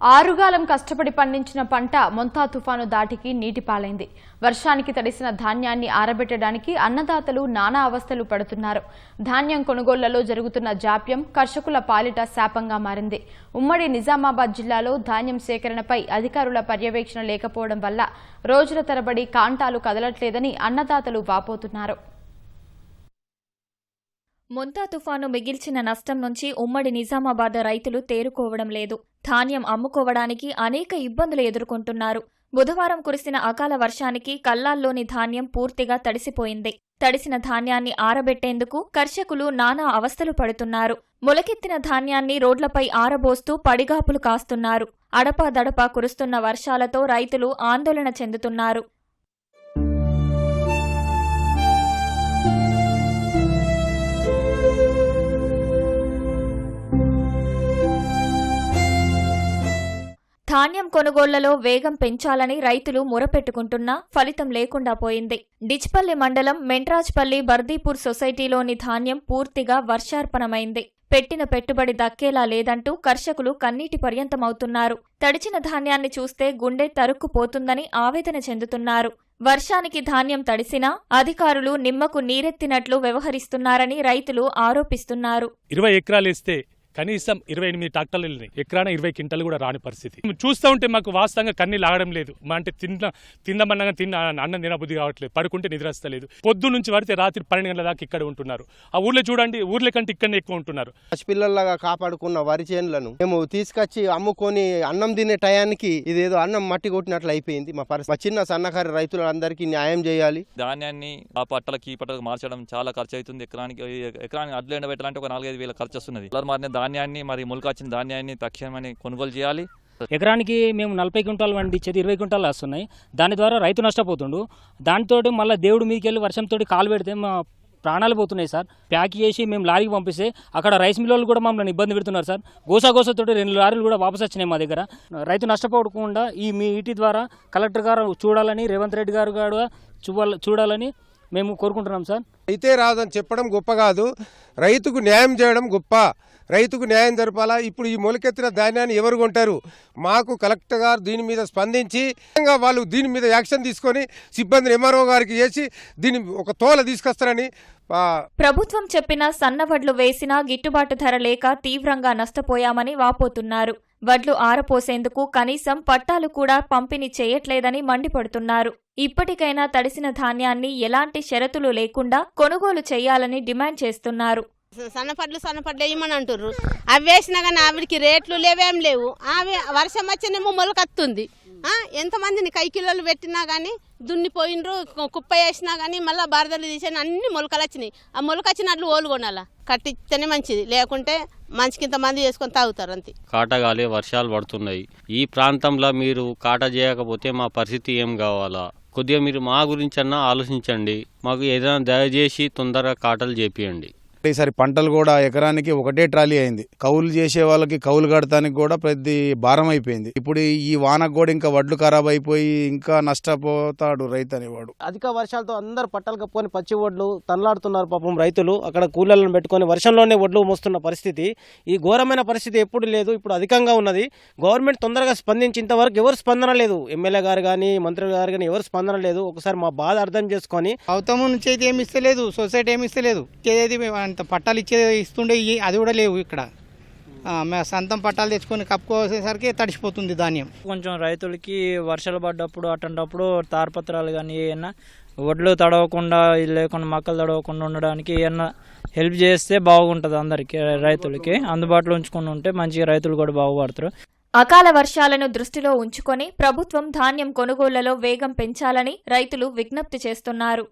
ఆరుగాలం కష్టపడి పండించిన పంట మొంతా తుఫాను దాటికి నీటిపాలైంది. వర్షానికి తడిసిన ధాన్యాన్ని ఆరబెట్టడానికి అన్నదాతలు నానా అవస్థలు పడుతున్నారు. ధాన్యం కొనుగోళ్లలో జరుగుతున్న జాప్యం కర్షకుల పాలిట శాపంగా మారింది. ఉమ్మడి నిజామాబాద్ జిల్లాలో ధాన్యం సేకరణపై అధికారుల పర్యవేక్షణ లేకపోవడం వల్ల రోజుల తరబడి కాంటాలు కదలట్లేదని అన్నదాతలు వాపోతున్నారు. మొంతా తుఫాను మిగిల్చిన నష్టం నుంచి ఉమ్మడి నిజామాబాద్ రైతులు తేరుకోవడం లేదు. ధాన్యం అమ్ముకోవడానికి అనేక ఇబ్బందులు ఎదుర్కొంటున్నారు. బుధవారం కురిసిన అకాల వర్షానికి కల్లాల్లోని ధాన్యం పూర్తిగా తడిసిపోయింది. తడిసిన ధాన్యాన్ని ఆరబెట్టేందుకు కర్షకులు నానా అవస్థలు పడుతున్నారు. మొలకెత్తిన ధాన్యాన్ని రోడ్లపై ఆరబోస్తూ పడిగాపులు కాస్తున్నారు. అడపాదడపా కురుస్తున్న వర్షాలతో రైతులు ఆందోళన చెందుతున్నారు. ధాన్యం కొనుగోళ్లలో వేగం పెంచాలని రైతులు మొరపెట్టుకుంటున్నా ఫలితం లేకుండా పోయింది. డిచ్పల్లి మండలం మెంట్రాజ్పల్లి బర్దీపూర్ సొసైటీలోని ధాన్యం పూర్తిగా వర్షార్పణమైంది. పెట్టిన పెట్టుబడి దక్కేలా లేదంటూ కర్షకులు కన్నీటి పర్యంతమవుతున్నారు. తడిచిన ధాన్యాన్ని చూస్తే గుండె తరుక్కుపోతుందని ఆవేదన చెందుతున్నారు. వర్షానికి ధాన్యం తడిసినా అధికారులు నిమ్మకు నీరెత్తినట్లు వ్యవహరిస్తున్నారని రైతులు ఆరోపిస్తున్నారు. 20 ఎకరాలు ఇస్తే కనీసం 28 ట్రాక్టర్లు వెళ్ళినాయి. ఎకరాన 20 క్వింటాలు కూడా రాని పరిస్థితి. చూస్తూ ఉంటే మాకు వాస్తవంగా కన్నీళ్ళు ఆగడం లేదు. అంటే తిందమన్నగా అన్నం తినబుద్ధి కావట్లేదు. పడుకుంటే నిద్రస్తలేదు. పొద్దు నుంచి పడితే రాత్రి 12 గంటల దాకా ఇక్కడ ఉంటున్నారు. ఆ ఊర్లో చూడండి, ఊర్ల కంటే ఇక్కడనే ఎక్కువ ఉంటున్నారు. పసిపిల్లలాగా కాపాడుకున్న వరి చేనులను మేము తీసుకొచ్చి అమ్ముకొని అన్నం తినే టయానికి ఇదేదో అన్నం మట్టి కొట్టినట్లు అయిపోయింది. మా చిన్న సన్నకారు రైతులందరికీ న్యాయం చేయాలి. ధాన్యాన్ని ఆ పట్టలకి ఈ పట్టలకు మార్చడం చాలా ఖర్చు అవుతుంది. ఎకరానికి అడ్లు ఎండబెట్టాలంటే ఒక 4-5 వేల ఖర్చు వస్తున్నది. ధాన్యాన్ని మరి మొలకొచ్చిన ధాన్యాన్ని తక్షణమే కొనుగోలు చేయాలి. ఎకరానికి మేము 40 క్వింటాలు పండించేది 20 క్వింటాలు వస్తున్నాయి. దాని ద్వారా రైతు నష్టపోతుండు. దానితో మళ్ళీ దేవుడు మీదకి వెళ్ళి వర్షంతో కాలు పెడితే మా ప్రాణాలు పోతున్నాయి సార్. ప్యాక్ చేసి మేము లారీకి పంపిస్తే అక్కడ రైస్ మిల్లు కూడా మమ్మల్ని ఇబ్బంది పెడుతున్నారు సార్. గోసాతోటి 2 లారీలు కూడా వాపసు వచ్చినాయి మా దగ్గర. రైతు నష్టపోకుండా ఈ మీటి ద్వారా కలెక్టర్ గారు చూడాలని, రేవంత్ రెడ్డి గారు కూడా చూడాలని మేము కోరుకుంటున్నాం సార్. అయితే రాదని చెప్పడం గొప్ప కాదు, రైతుకు న్యాయం చేయడం గొప్ప. రైతుకు న్యాయం జరపాలా. ఇప్పుడు ఈ మొలకెత్తిన ధాన్యాన్ని ఎవరు కొంటారు? మాకు కలెక్టర్ గారు దీని మీద స్పందించి వాళ్ళు దీని మీద యాక్షన్ తీసుకొని సిబ్బందిని ఎంఆర్ఓ గారికి చేసి దీన్ని ఒక తోల తీసుకొస్తారని. ప్రభుత్వం చెప్పిన సన్నవడ్లు వేసినా గిట్టుబాటు ధర లేక తీవ్రంగా నష్టపోయామని వాపోతున్నారు. వడ్లు ఆరపోసేందుకు కనీసం పట్టాలు కూడా పంపిణీ చేయట్లేదని మండిపడుతున్నారు. ఇప్పటికైనా తడిసిన ధాన్యాన్ని ఎలాంటి షరతులు లేకుండా కొనుగోలు చేయాలని డిమాండ్ చేస్తున్నారు. సన్నపడ్లు వేయమని అంటుర్రు. అవి వేసినా కానీ ఆవిడికి రేట్లు లేవేం లేవు. ఆమె వర్షం వచ్చేనేమో మొలకత్తుంది. ఎంతమందిని కైకిలోలు పెట్టినా కానీ దున్నిపోయినరు, కుప్ప వేసినా కానీ మళ్ళీ బారదలు తీసిన అన్ని మొలకలు వచ్చినాయి. ఆ మొలకొచ్చినట్లు ఓలు కొనాలా, కట్టిస్తేనే మంచిది. లేకుంటే మంచికింత మంది చేసుకొని తాగుతారు అంతే. కాటగాలి వర్షాలు పడుతున్నాయి. ఈ ప్రాంతంలో మీరు కాట చేయకపోతే మా పరిస్థితి ఏం కావాలా? కొద్దిగా మీరు మా గురించి అన్నా ఆలోచించండి. మాకు ఏదైనా దయచేసి తొందరగా కాటలు చేపియండి. ఈసారి పంటలు కూడా ఎకరానికి 1 ట్రాలీ అయింది. కౌలు చేసే వాళ్ళకి కౌలు కడతానికి కూడా ప్రతి భారం అయిపోయింది. ఇప్పుడు ఈ వానకు కూడా ఇంకా వడ్లు ఖరాబ్ అయిపోయి ఇంకా నష్టపోతాడు రైతు అనేవాడు. అధిక వర్షాలతో అందరు పట్టలు కప్పుకొని పచ్చి వడ్లు తనలాడుతున్నారు పాపం రైతులు. అక్కడ కూలీలను పెట్టుకొని వర్షంలోనే వడ్లు మోస్తున్న పరిస్థితి. ఈ ఘోరమైన పరిస్థితి ఎప్పుడు లేదు, ఇప్పుడు అధికంగా ఉన్నది. గవర్నమెంట్ తొందరగా స్పందించి ఇంతవరకు ఎవరు స్పందన లేదు. ఎమ్మెల్యే గారు కానీ మంత్రి గారు కానీ ఎవరు స్పందన లేదు. ఒకసారి మా బాధ అర్థం చేసుకొని ప్రభుత్వం నుంచి అయితే ఏమి ఇస్తలేదు, సొసైటీ ఏమి ఇస్తలేదు. అంత పట్టాలు ఇస్తుండే అది కూడా లేవు. ఇక్కడ మేము సొంతం పట్టాలు తెచ్చుకొని కప్పుకోసేసరికి తడిసిపోతుంది ధాన్యం. కొంచెం రైతులకి వర్షాలు పడ్డప్పుడు అటువంటిప్పుడు తారపత్రాలు కానీ ఏమన్నా వడ్లు తడవకుండా లేకుండా మొక్కలు తడవకుండా ఉండడానికి ఏమన్నా హెల్ప్ చేస్తే బాగుంటుంది. అందరికీ రైతులకి అందుబాటులో ఉంచుకొని ఉంటే మంచిగా రైతులు కూడా బాగుపడతారు. అకాల వర్షాలను దృష్టిలో ఉంచుకొని ప్రభుత్వం ధాన్యం కొనుగోళ్లలో వేగం పెంచాలని రైతులు విజ్ఞప్తి చేస్తున్నారు.